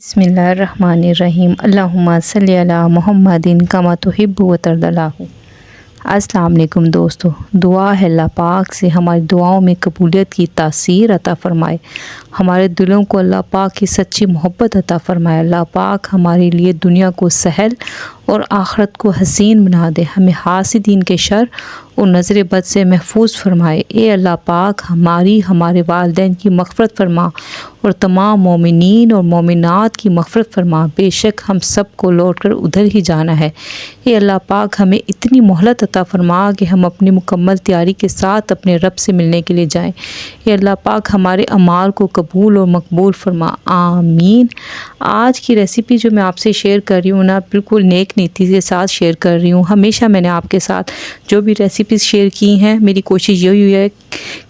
बिस्मिल्लाहिर्रहमानिर्रहीम अल्लाहुम्मा सल्ली अला मुहम्मदिन कमा तुहिब्बु व तर्दल्लाहु। अस्सलाम वालेकुम दोस्तों, दुआ है अल्लाह पाक से हमारी दुआओं में कबूलियत की तासीर अता फ़रमाए, हमारे दिलों को अल्लाह पाक की सच्ची मोहब्बत अता फ़रमाए। अल्लाह पाक हमारे लिए दुनिया को सहल और आखिरत को हसीन बना दे, हमें हासिदीन के शर और नज़र बद से महफूज फरमाए। ए अल्लाह पाक हमारे वालिदैन की मग़फ़िरत फरमा और तमाम मोमिनीन और मोमिनात की मग़फ़िरत फरमा। बेशक हम सब को लौट कर उधर ही जाना है। ए अल्लाह पाक हमें इतनी मोहलत अता फ़रमा कि हम अपनी मुकम्मल तैयारी के साथ अपने रब से मिलने के लिए जाएँ। ए अल्लाह पाक हमारे अमाल को कबूल और मकबूल फरमा, आमीन। आज की रेसिपी जो मैं आपसे शेयर कर रही हूँ ना, बिल्कुल नेक नीति के साथ शेयर कर रही हूँ। हमेशा मैंने आपके साथ जो भी रेसिपीज़ शेयर की हैं, मेरी कोशिश यही है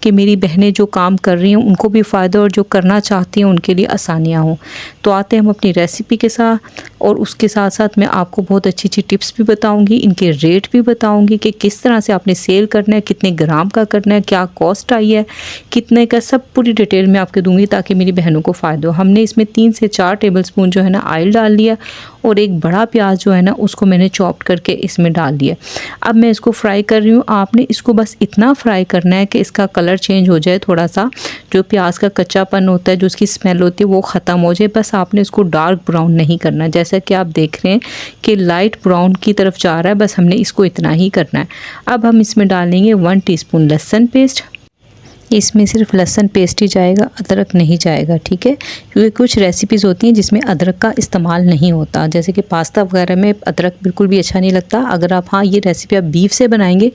कि मेरी बहनें जो काम कर रही हैं उनको भी फ़ायदा और जो करना चाहती हैं उनके लिए आसानियाँ हों। तो आते हैं हम अपनी रेसिपी के साथ, और उसके साथ साथ मैं आपको बहुत अच्छी अच्छी टिप्स भी बताऊंगी, इनके रेट भी बताऊंगी कि किस तरह से आपने सेल करना है, कितने ग्राम का करना है, क्या कॉस्ट आई है, कितने का, सब पूरी डिटेल में आपको दूंगी ताकि मेरी बहनों को फ़ायदा हो। हमने इसमें 3 से 4 टेबलस्पून जो है ना ऑयल डाल लिया, और एक बड़ा प्याज जो है ना उसको मैंने चॉप करके इसमें डाल दिया। अब मैं इसको फ्राई कर रही हूँ। आपने इसको बस इतना फ्राई करना है कि इसका कलर चेंज हो जाए, थोड़ा सा जो प्याज का कच्चापन होता है, जो उसकी स्मेल होती है वो ख़त्म हो जाए। बस आपने इसको डार्क ब्राउन नहीं करना, जैसा कि आप देख रहे हैं कि लाइट ब्राउन की तरफ जा रहा है, बस हमने इसको इतना ही करना है। अब हम इसमें डालेंगे 1 टीस्पून लहसुन पेस्ट। इसमें सिर्फ लहसुन पेस्ट ही जाएगा, अदरक नहीं जाएगा, ठीक है, क्योंकि कुछ रेसिपीज़ होती हैं जिसमें अदरक का इस्तेमाल नहीं होता, जैसे कि पास्ता वगैरह में अदरक बिल्कुल भी अच्छा नहीं लगता। अगर आप, हाँ, ये रेसिपी आप बीफ से बनाएंगे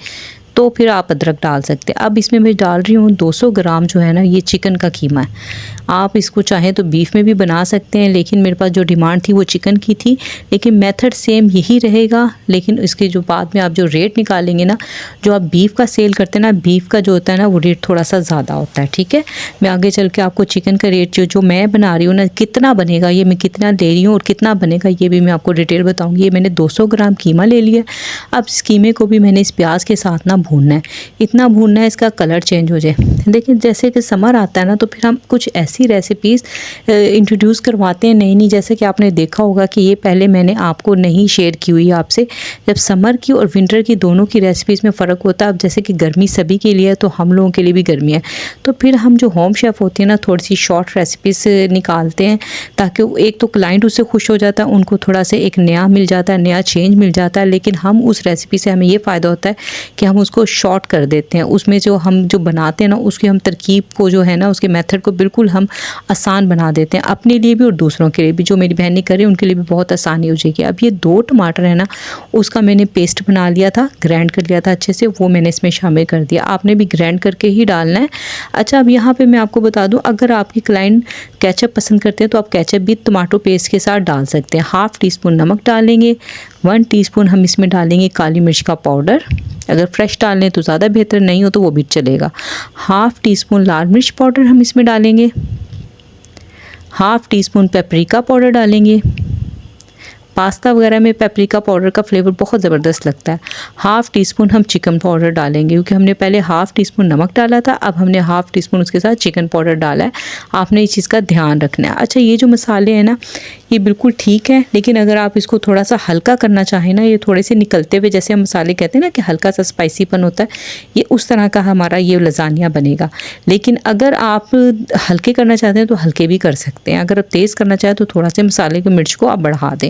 तो फिर आप अदरक डाल सकते हैं। अब इसमें मैं डाल रही हूँ 200 ग्राम जो है ना, ये चिकन का कीमा है। आप इसको चाहें तो बीफ में भी बना सकते हैं, लेकिन मेरे पास जो डिमांड थी वो चिकन की थी, लेकिन मेथड सेम यही रहेगा। लेकिन इसके जो बाद में आप जो रेट निकालेंगे ना, जो आप बीफ का सेल करते हैं ना, बीफ का जो होता है ना वो रेट थोड़ा सा ज़्यादा होता है, ठीक है। मैं आगे चल के आपको चिकन का रेट जो मैं बना रही हूँ ना, कितना बनेगा, ये मैं कितना ले रही हूँ और कितना बनेगा ये भी मैं आपको डिटेल बताऊँगी। ये मैंने 200 ग्राम कीमा ले लिया। अब इस कीमे को भी मैंने इस प्याज के साथ ना भूनना है, इतना भूनना है इसका कलर चेंज हो जाए। देखिए, जैसे कि समर आता है ना, तो फिर हम कुछ ऐसी रेसिपीज़ इंट्रोड्यूस करवाते हैं नई नई, जैसे कि आपने देखा होगा कि ये पहले मैंने आपको नहीं शेयर की हुई है आपसे। जब समर की और विंटर की दोनों की रेसिपीज़ में फ़र्क होता है। अब जैसे कि गर्मी सभी के लिए है, तो हम लोगों के लिए भी गर्मी है, तो फिर हम जो होम शेफ़ होते हैं ना, थोड़ी सी शॉर्ट रेसिपीज़ निकालते हैं, ताकि एक तो क्लाइंट उससे खुश हो जाता है, उनको थोड़ा सा एक नया मिल जाता है, नया चेंज मिल जाता है। लेकिन हम उस रेसिपी से हमें ये फ़ायदा होता है कि हम उसको शॉर्ट कर देते हैं, उसमें जो हम जो बनाते हैं ना, उसकी हम तरकीब को जो है ना, उसके मेथड को बिल्कुल हम आसान बना देते हैं, अपने लिए भी और दूसरों के लिए भी। जो मेरी बहनें कर रही हैं उनके लिए भी बहुत आसानी हो जाएगी। अब ये 2 टमाटर है ना, उसका मैंने पेस्ट बना लिया था, ग्राइंड कर लिया था अच्छे से, वो मैंने इसमें शामिल कर दिया। आपने भी ग्राइंड करके ही डालना है। अच्छा, अब यहाँ पे मैं आपको बता दूँ, अगर आपकी क्लाइंट केचप पसंद करते हैं तो आप केचप भी टमाटो पेस्ट के साथ डाल सकते हैं। 1/2 टीस्पून नमक डालेंगे, 1 टीस्पून हम इसमें डालेंगे काली मिर्च का पाउडर। अगर फ्रेश डालें तो ज़्यादा बेहतर, नहीं हो तो वो भी चलेगा। 1/2 टीस्पून लाल मिर्च पाउडर हम इसमें डालेंगे, 1/2 टीस्पून पेपरिका पाउडर डालेंगे। पास्ता वगैरह में पेपरिका पाउडर का फ्लेवर बहुत ज़बरदस्त लगता है। 1/2 टीस्पून हम चिकन पाउडर डालेंगे, क्योंकि हमने पहले 1/2 टीस्पून नमक डाला था, अब हमने 1/2 टीस्पून उसके साथ चिकन पाउडर डाला है। आपने इस चीज़ का ध्यान रखना है। अच्छा, ये जो मसाले हैं ना, ये बिल्कुल ठीक है, लेकिन अगर आप इसको थोड़ा सा हल्का करना चाहें ना, ये थोड़े से निकलते हुए, जैसे हम मसाले कहते हैं ना कि हल्का सा स्पाइसीपन होता है, ये उस तरह का हमारा ये लजानिया बनेगा। लेकिन अगर आप हल्के करना चाहते हैं तो हल्के भी कर सकते हैं। अगर आप तेज़ करना चाहें तो थोड़ा सा मसाले की मिर्च को आप बढ़ा दें।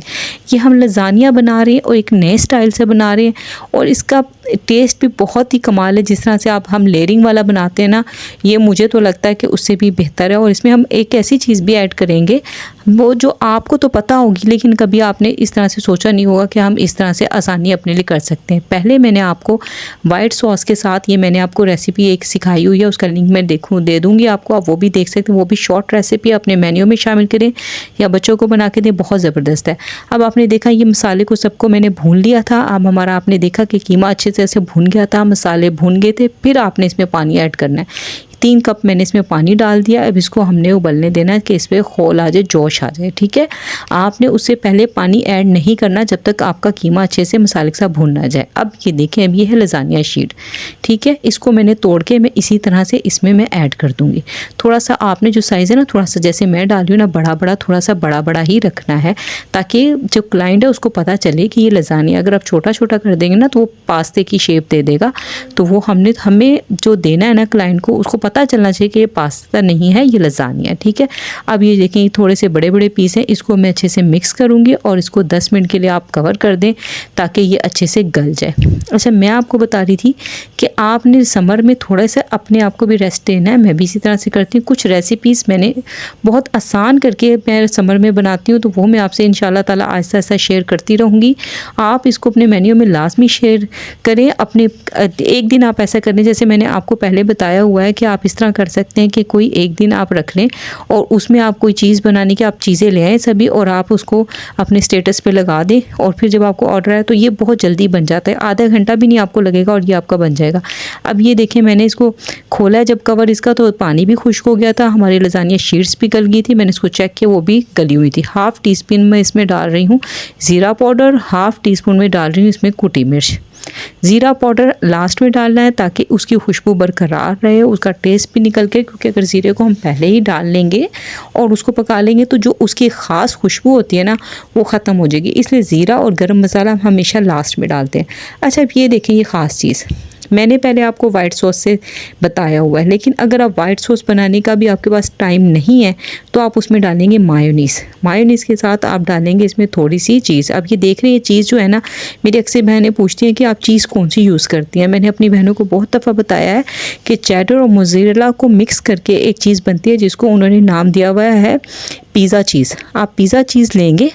ये हम लजानिया बना रहे हैं और एक नए स्टाइल से बना रहे हैं, और इसका टेस्ट भी बहुत ही कमाल है। जिस तरह से आप हम लेयरिंग वाला बनाते हैं ना, ये मुझे तो लगता है कि उससे भी बेहतर है। और इसमें हम एक ऐसी चीज़ भी ऐड करेंगे, वो जो आपको तो पता होगी, लेकिन कभी आपने इस तरह से सोचा नहीं होगा कि हम इस तरह से आसानी अपने लिए कर सकते हैं। पहले मैंने आपको वाइट सॉस के साथ, ये मैंने आपको रेसिपी एक सिखाई हुई है, उसका लिंक मैं दे दूँगी आपको, आप वो भी देख सकते हैं। वो भी शॉर्ट रेसिपी अपने मेन्यू में शामिल करें या बच्चों को बना के दें, बहुत ज़बरदस्त है। अब आपने देखा ये मसाले को सबको मैंने भून लिया था। अब हमारा, आपने देखा कि कीमा अच्छे से भून गया था, मसाले भून गए थे, फिर आपने इसमें पानी ऐड करना है। 3 कप मैंने इसमें पानी डाल दिया। अब इसको हमने उबलने देना है कि इस पर खौल आ जाए, जोश आ जाए। ठीक है, आपने उससे पहले पानी ऐड नहीं करना जब तक आपका कीमा अच्छे से मसाले के साथ भून ना जाए। अब ये देखें, अब ये है लजानिया शीट। ठीक है, इसको मैंने तोड़ के मैं इसी तरह से इसमें मैं ऐड कर दूँगी। थोड़ा सा आपने जो साइज़ है ना, थोड़ा सा जैसे मैं डाल रही हूँ ना, बड़ा बड़ा, थोड़ा सा बड़ा बड़ा ही रखना है, ताकि जो क्लाइंट है उसको पता चले कि ये लजानिया। अगर आप छोटा छोटा कर देंगे ना तो वो पास्ते की शेप दे देगा, तो वो हमें जो देना है ना क्लाइंट को, उसको पता चलना चाहिए कि ये पास्ता नहीं है, ये लजानिया। ठीक है, अब ये देखें थोड़े से बड़े बड़े पीस हैं, इसको मैं अच्छे से मिक्स करूँगी और इसको 10 मिनट के लिए आप कवर कर दें ताकि ये अच्छे से गल जाए। अच्छा, मैं आपको बता रही थी कि आपने समर में थोड़ा सा अपने आप को भी रेस्ट देना है। मैं भी इसी तरह से करती हूँ। कुछ रेसिपीज़ मैंने बहुत आसान करके मैं समर में बनाती हूँ, तो वो मैं आपसे इंशाल्लाह ताला आहिस्ता आहिस्ता शेयर करती रहूँगी। आप इसको अपने मेन्यू में लाजमी शेयर करें। अपने एक दिन आप ऐसा करें, जैसे मैंने आपको पहले बताया हुआ है कि आप इस तरह कर सकते हैं कि कोई एक दिन आप रख लें और उसमें आप कोई चीज़ बनाने की आप चीज़ें ले आएँ सभी, और आप उसको अपने स्टेटस पे लगा दें, और फिर जब आपको ऑर्डर आए तो ये बहुत जल्दी बन जाता है। आधा घंटा भी नहीं आपको लगेगा और ये आपका बन जाएगा। अब ये देखें, मैंने इसको खोला है जब कवर इसका, तो पानी भी खुश्क हो गया था, हमारी लजानिया शीट्स भी गल गई थी। मैंने इसको चेक किया, वो भी गली हुई थी। हाफ़ टी स्पून में इसमें डाल रही हूँ ज़ीरा पाउडर, हाफ़ टी स्पून में डाल रही हूँ इसमें कुटी मिर्च। ज़ीरा पाउडर लास्ट में डालना है ताकि उसकी खुशबू बरकरार रहे, उसका टेस्ट भी निकल के, क्योंकि अगर ज़ीरे को हम पहले ही डाल लेंगे और उसको पका लेंगे तो जो उसकी ख़ास खुशबू होती है ना, वो ख़त्म हो जाएगी। इसलिए ज़ीरा और गरम मसाला हम हमेशा लास्ट में डालते हैं। अच्छा, अब ये देखें, ये ख़ास चीज़ मैंने पहले आपको वाइट सॉस से बताया हुआ है, लेकिन अगर आप वाइट सॉस बनाने का भी आपके पास टाइम नहीं है तो आप उसमें डालेंगे मायोनीज़। मायोनीज़ के साथ आप डालेंगे इसमें थोड़ी सी चीज़। अब ये देख रहे हैं, चीज़ जो है ना, मेरी अक्सर बहनें पूछती हैं कि आप चीज़ कौन सी यूज़ करती हैं। मैंने अपनी बहनों को बहुत दफ़ा बताया है कि चेडर और मोज़रेला को मिक्स करके एक चीज़ बनती है जिसको उन्होंने नाम दिया हुआ है पिज़्ज़ा चीज़। आप पिज़्ज़ा चीज़ लेंगे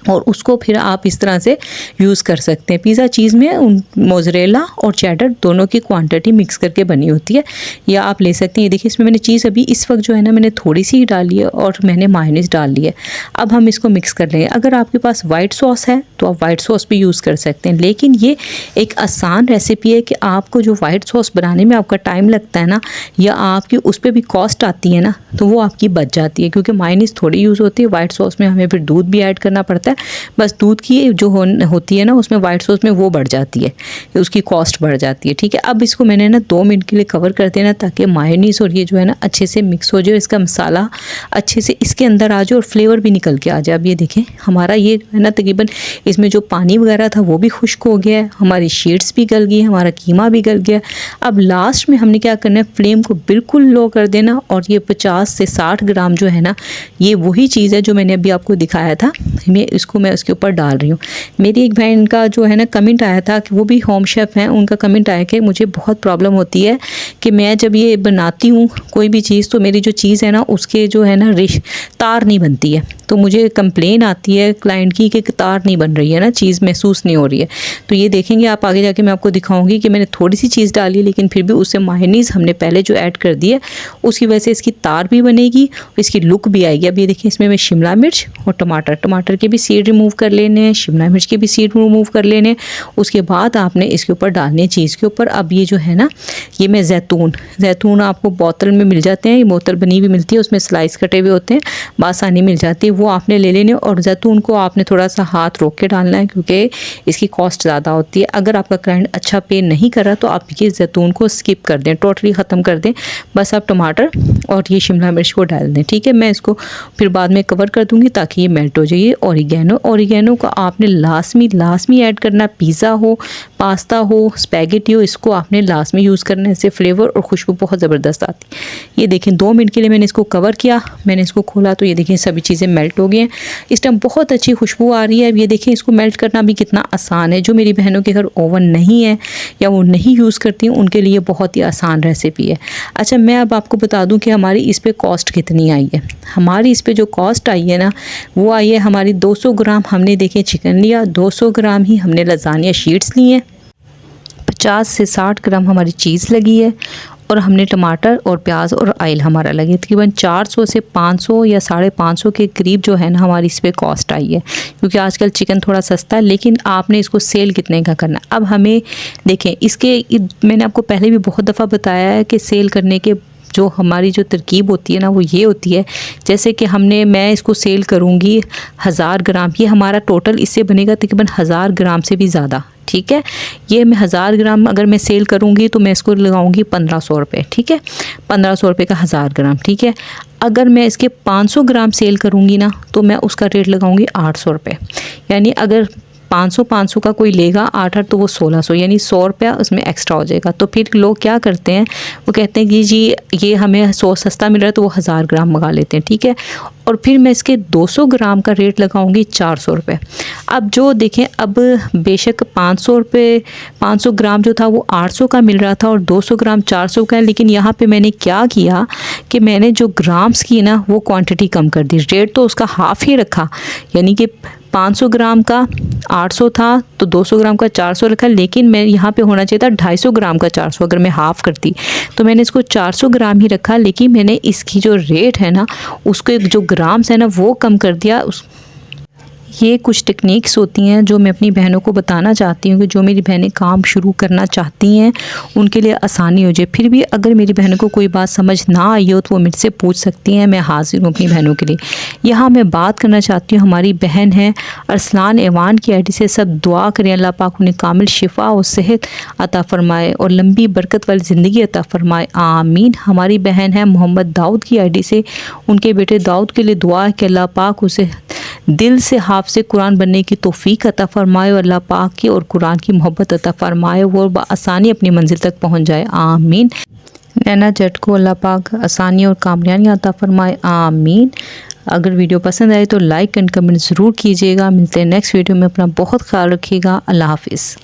और उसको फिर आप इस तरह से यूज़ कर सकते हैं। पिज़्ज़ा चीज़ में मोज़रेला और चेडर दोनों की क्वांटिटी मिक्स करके बनी होती है, या आप ले सकते हैं। ये देखिए, इसमें मैंने चीज़ अभी इस वक्त जो है ना, मैंने थोड़ी सी ही डाली है और मैंने मायोनीज़ डाल ली है। अब हम इसको मिक्स कर लेंगे। अगर आपके पास वाइट सॉस है तो आप वाइट सॉस भी यूज़ कर सकते हैं, लेकिन ये एक आसान रेसिपी है कि आपको जो वाइट सॉस बनाने में आपका टाइम लगता है ना, या आपकी उस पर भी कॉस्ट आती है ना, तो वो आपकी बच जाती है, क्योंकि मायोनीज़ थोड़ी यूज़ होती है। वाइट सॉस में हमें फिर दूध भी ऐड करना पड़ता है। बस दूध की जो होती है ना, उसमें वाइट सॉस में वो बढ़ जाती है, उसकी कॉस्ट बढ़ जाती है। ठीक है, अब इसको मैंने ना 2 मिनट के लिए कवर कर देना ताकि मायोनीज़ और ये जो है ना अच्छे से मिक्स हो जाए, इसका मसाला अच्छे से इसके अंदर आ जाए और फ्लेवर भी निकल के आ जाए। अब ये देखें, हमारा ये है ना तकरीबन इसमें जो पानी वगैरह था वो भी खुश्क हो गया है, हमारी शीट्स भी गल गई, हमारा कीमा भी गल गया। अब लास्ट में हमने क्या करना है, फ्लेम को बिल्कुल लो कर देना, और ये 50 से 60 ग्राम जो है ना, ये वही चीज़ है जो मैंने अभी आपको दिखाया था। मैं उसके ऊपर डाल रही हूँ। मेरी एक बहन का जो है ना कमेंट आया था कि वो भी होम शेफ़ हैं, उनका कमेंट आया कि मुझे बहुत प्रॉब्लम होती है कि मैं जब ये बनाती हूँ कोई भी चीज़, तो मेरी जो चीज़ है ना उसके जो है ना तार नहीं बनती है, तो मुझे कंप्लेन आती है क्लाइंट की कि तार नहीं बन रही है ना, चीज़ महसूस नहीं हो रही है। तो ये देखेंगे आप आगे जाके, मैं आपको दिखाऊंगी कि मैंने थोड़ी सी चीज़ डाली है, लेकिन फिर भी उससे मायोनीज़ हमने पहले जो ऐड कर दी है उसकी वजह से इसकी तार भी बनेगी और इसकी लुक भी आएगी। अब ये देखिए, इसमें मैं शिमला मिर्च और टमाटर के भी सीड रिमूव कर लेने हैं, शिमला मिर्च के भी सीड रिमूव कर लेने हैं। उसके बाद आपने इसके ऊपर डालने चीज़ के ऊपर। अब ये जो है ना, ये मैं जैतून आपको बोतल में मिल जाते हैं, ये बोतल बनी हुई मिलती है, उसमें स्लाइस कटे हुए होते हैं, बासानी मिल जाती है, वो आपने ले लेने। और जैतून को आपने थोड़ा सा हाथ रोक के डालना है, क्योंकि इसकी कॉस्ट ज़्यादा होती है। अगर आपका क्लाइंट अच्छा पे नहीं कर रहा तो आप ये जैतून को स्किप कर दें, टोटली ख़त्म कर दें। बस आप टमाटर और ये शिमला मिर्च को डाल दें। ठीक है, मैं इसको फिर बाद में कवर कर दूँगी ताकि ये मेल्ट हो जाए। ओरिगेनो को आपने लाजमी ऐड करना। पिज़्ज़ा हो, पास्ता हो, स्पैगेटी हो, इसको आपने लास्ट में यूज़ करना है, इससे फ्लेवर और खुशबू बहुत ज़बरदस्त आती है। ये देखें, 2 मिनट के लिए मैंने इसको कवर किया, मैंने इसको खोला तो ये देखें सभी चीज़ें मेल्ट हो गई हैं। इस टाइम बहुत अच्छी खुशबू आ रही है। अब ये देखें, इसको मेल्ट करना भी कितना आसान है। जो मेरी बहनों के घर ओवन नहीं है या वो नहीं यूज़ करती हैं, उनके लिए बहुत ही आसान रेसिपी है। अच्छा, मैं अब आपको बता दूँ कि हमारी इस पर कॉस्ट कितनी आई है। हमारी इस पर जो कॉस्ट आई है ना, वो आई है हमारी 200 ग्राम हमने देखें चिकन लिया, 200 ग्राम ही हमने लजानिया शीट्स ली हैं, 50 से 60 ग्राम हमारी चीज़ लगी है, और हमने टमाटर और प्याज और ऑयल हमारा लगे तकरीबन 400 से 500 या 550 के करीब जो है ना हमारी इस पर कॉस्ट आई है, क्योंकि आजकल चिकन थोड़ा सस्ता है। लेकिन आपने इसको सेल कितने का करना है। अब हमें देखें, मैंने आपको पहले भी बहुत दफ़ा बताया है कि सेल करने के जो हमारी जो तरकीब होती है ना वो ये होती है, जैसे कि मैं इसको सेल करूँगी 1000 ग्राम, ये हमारा टोटल इससे बनेगा तकरीबन 1000 ग्राम से भी ज़्यादा। ठीक है, ये मैं 1000 ग्राम अगर मैं सेल करूँगी तो मैं इसको लगाऊंगी 1500 रुपये। ठीक है, 1500 रुपये का 1000 ग्राम। ठीक है, अगर मैं इसके 500 ग्राम सेल करूँगी ना तो मैं उसका रेट लगाऊंगी 800 रुपये। यानी अगर 500 का कोई लेगा 8 तो वो 1600, यानी 100 रुपया उसमें एक्स्ट्रा हो जाएगा। तो फिर लोग क्या करते हैं, वो कहते हैं कि जी ये हमें 100 सस्ता मिल रहा है तो वो 1000 ग्राम मंगा लेते हैं। ठीक है, और फिर मैं इसके 200 ग्राम का रेट लगाऊंगी 400 रुपये। अब जो देखें, अब बेशक 500 ग्राम जो था वो 800 का मिल रहा था और 200 ग्राम 400 का है, लेकिन यहाँ पे मैंने क्या किया कि मैंने जो ग्राम्स की ना वो क्वांटिटी कम कर दी, रेट तो उसका हाफ़ ही रखा। यानी कि 500 ग्राम का 800 था तो 200 ग्राम का 400 रखा, लेकिन मैं यहाँ पे होना चाहिए था 250 ग्राम का 400। अगर मैं हाफ़ करती तो मैंने इसको 400 ग्राम ही रखा, लेकिन मैंने इसकी जो रेट है ना उसको जो ग्राम्स है ना वो कम कर दिया। ये कुछ टेक्निक्स होती हैं जो मैं अपनी बहनों को बताना चाहती हूँ कि जो मेरी बहनें काम शुरू करना चाहती हैं उनके लिए आसानी हो जाए। फिर भी अगर मेरी बहनों को कोई बात समझ ना आई हो तो वो मुझसे पूछ सकती हैं, मैं हाजिर हूँ अपनी बहनों के लिए। यहाँ मैं बात करना चाहती हूँ, हमारी बहन है अरसलान ऐवान की आईडी से। सब दुआ करें अल्लाह पाक उन्हें कामिल शिफा और सेहत अता फ़रमाए और लंबी बरकत वाली ज़िंदगी अता फ़रमाए, आमीन। हमारी बहन है मोहम्मद दाऊद की आईडी से, उनके बेटे दाऊद के लिए दुआ है कि अल्लाह पाक उसे दिल से हाफ़िज़ कुरान बनने की तौफ़ीक अता फ़रमाए और अल्लाह पाक की और कुरान की मोहब्बत अता फ़रमाए, वो आसानी अपनी मंजिल तक पहुँच जाए, आमीन। नैना जट को अल्लाह पाक आसानी और कामयाबी अता फ़रमाए, आमीन। अगर वीडियो पसंद आए तो लाइक एंड कमेंट ज़रूर कीजिएगा। मिलते हैं नेक्स्ट वीडियो में, अपना बहुत ख्याल रखिएगा। अल्लाह हाफ़िज़।